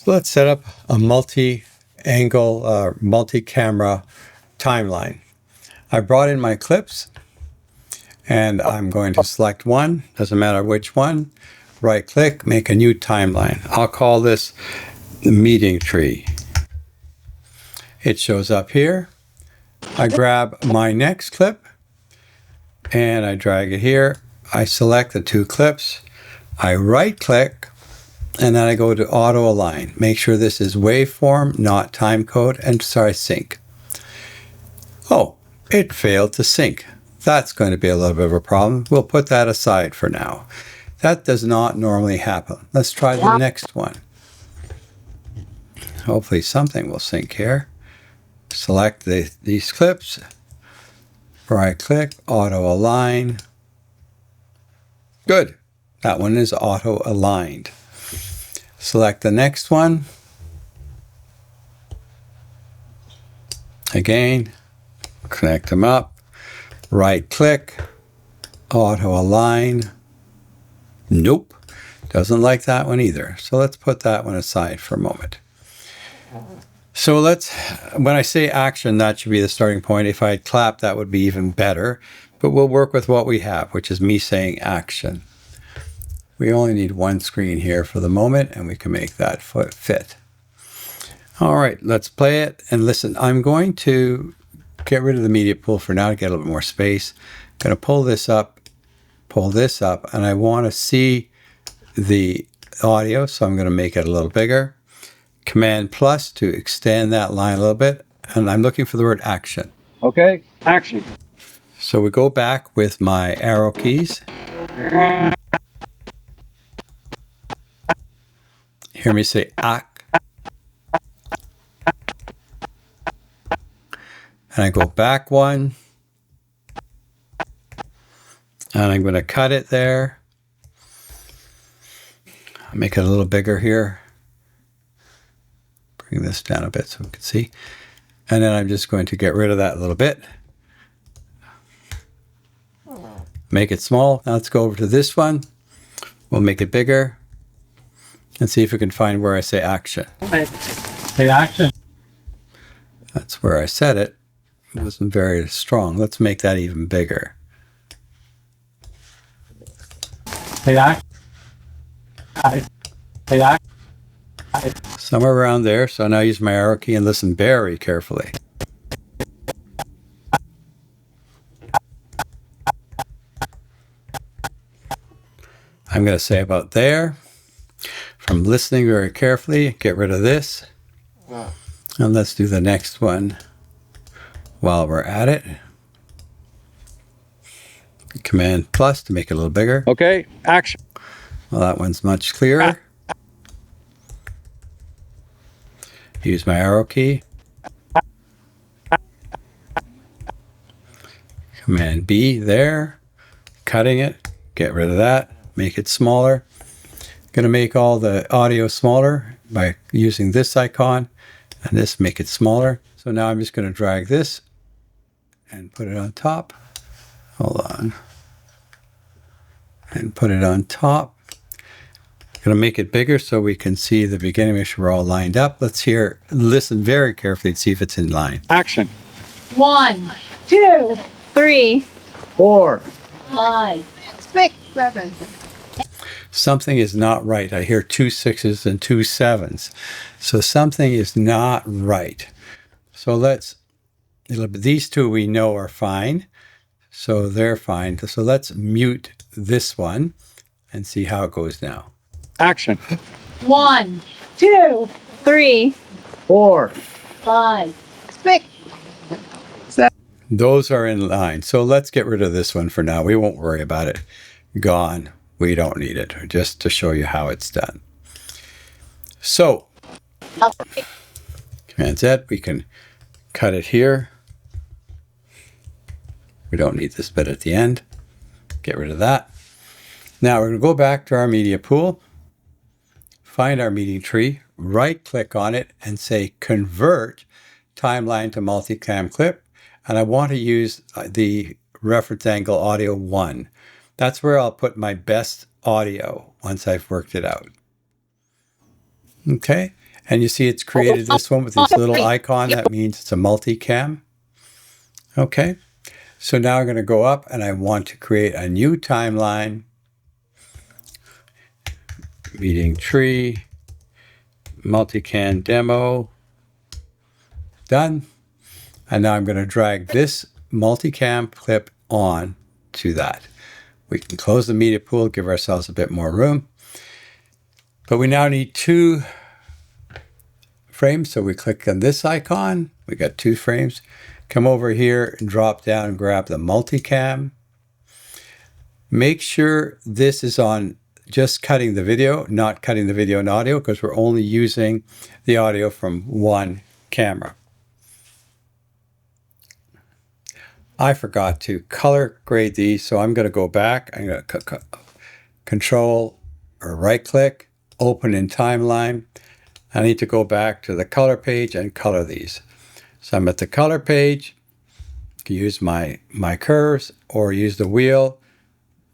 Let's set up a multi-angle, multi-camera timeline. I brought in my clips and I'm going to select one, doesn't matter which one, right click, make a new timeline. I'll call this the meeting tree. It shows up here. I grab my next clip and I drag it here. I select the two clips. I right click and then I go to auto align. Make sure this is waveform, not timecode, and sync. Oh, it failed to sync. That's going to be a little bit of a problem. We'll put that aside for now. That does not normally happen. Let's try the next one. Hopefully something will sync here. Select these clips. Right click, auto align. Good. That one is auto aligned. Select the next one. Again, connect them up. Right click, auto align. Nope, doesn't like that one either. So let's put that one aside for a moment. So when I say action, that should be the starting point. If I had clap, that would be even better. But we'll work with what we have, which is me saying action. We only need one screen here for the moment, and we can make that fit. All right, let's play it. And listen, I'm going to get rid of the media pool for now to get a little bit more space. I'm going to pull this up, and I want to see the audio, so I'm going to make it a little bigger. Command plus to extend that line a little bit, and I'm looking for the word action. Okay, action. So we go back with my arrow keys. Hear me say ak. And I go back one. And I'm going to cut it there. I'll make it a little bigger here. Bring this down a bit so we can see. And then I'm just going to get rid of that a little bit. Make it small. Now let's go over to this one. We'll make it bigger. And see if we can find where I say action. Say action. That's where I said it. It wasn't very strong. Let's make that even bigger. Say action. Say action. Somewhere around there. So now I use my arrow key and listen very carefully. I'm going to say about there. From listening very carefully, get rid of this. And let's do the next one while we're at it. Command plus to make it a little bigger. Okay, action. Well, that one's much clearer. Use my arrow key. Command B there. Cutting it. Get rid of that. Make it smaller. Going to make all the audio smaller by using this icon and this, make it smaller. So now I'm just going to drag this and put it on top. Hold on. And put it on top. Going to make it bigger so we can see the beginning, make sure we're all lined up. Let's listen very carefully and see if it's in line. Action. 1, 2, 3, 4, 5, 6, 7. Something is not right. I hear 2 6s and 2 7s. So something is not right. So these two we know are fine. So they're fine. So let's mute this one and see how it goes now. Action. 1, 2, 3, 4, 5, 6, 7. Those are in line. So let's get rid of this one for now. We won't worry about it. Gone. We don't need it. Just to show you how it's done. So, Command Z, we can cut it here. We don't need this bit at the end. Get rid of that. Now we're going to go back to our media pool, find our meeting tree, right click on it and say convert timeline to multicam clip. And I want to use the reference angle audio 1. That's where I'll put my best audio once I've worked it out. Okay. And you see it's created this one with this little icon. That means it's a multicam. Okay. So now I'm going to go up and I want to create a new timeline. Meeting tree, multicam demo. Done. And now I'm going to drag this multicam clip on to that. We can close the media pool, give ourselves a bit more room. But we now need 2 frames. So we click on this icon. We got 2 frames. Come over here and drop down and grab the multicam. Make sure this is on just cutting the video, not cutting the video and audio, because we're only using the audio from one camera. I forgot to color grade these, so I'm going to go back. I'm going to control or right click, open in timeline. I need to go back to the color page and color these. So I'm at the color page. You can use my curves or use the wheel.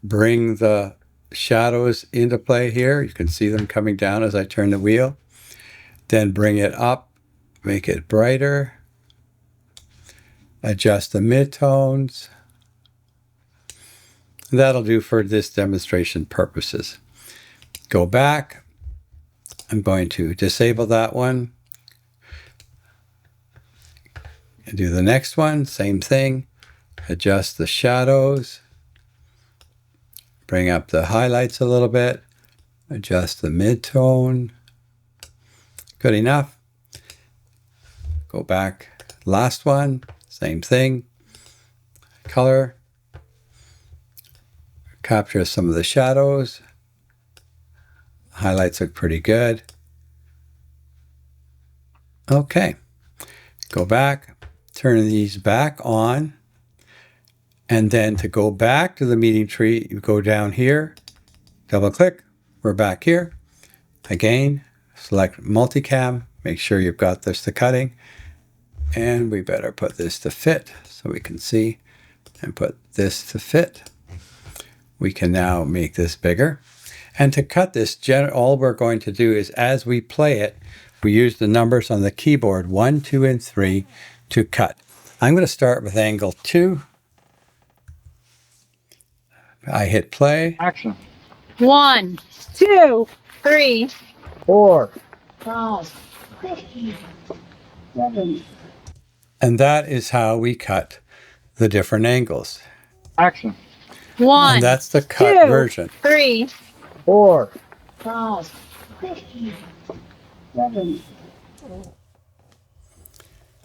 Bring the shadows into play here. You can see them coming down as I turn the wheel. Then bring it up, make it brighter. Adjust the midtones. That'll do for this demonstration purposes. Go back. I'm going to disable that one. And do the next one, same thing. Adjust the shadows. Bring up the highlights a little bit. Adjust the midtone. Good enough. Go back. Last one, same thing. Color. Capture some of the shadows. Highlights look pretty good. Okay. Go back. Turn these back on. And then to go back to the meeting tree, you go down here, double click, we're back here. Again, select multicam, make sure you've got this to cutting. And we better put this to fit so we can see, and put this to fit. We can now make this bigger. And to cut this, all we're going to do is as we play it, we use the numbers on the keyboard 1, 2, and 3 to cut. I'm going to start with angle 2. I hit play. Action. 1, 2, 3, 4. 5, 6, 7. And that is how we cut the different angles. Action. 1, And that's the cut 2, version. 3, 4. 5, 6, 7.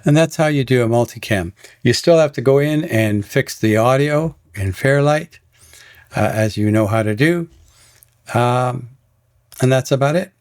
And that's how you do a multicam. You still have to go in and fix the audio in Fairlight, as you know how to do. And that's about it.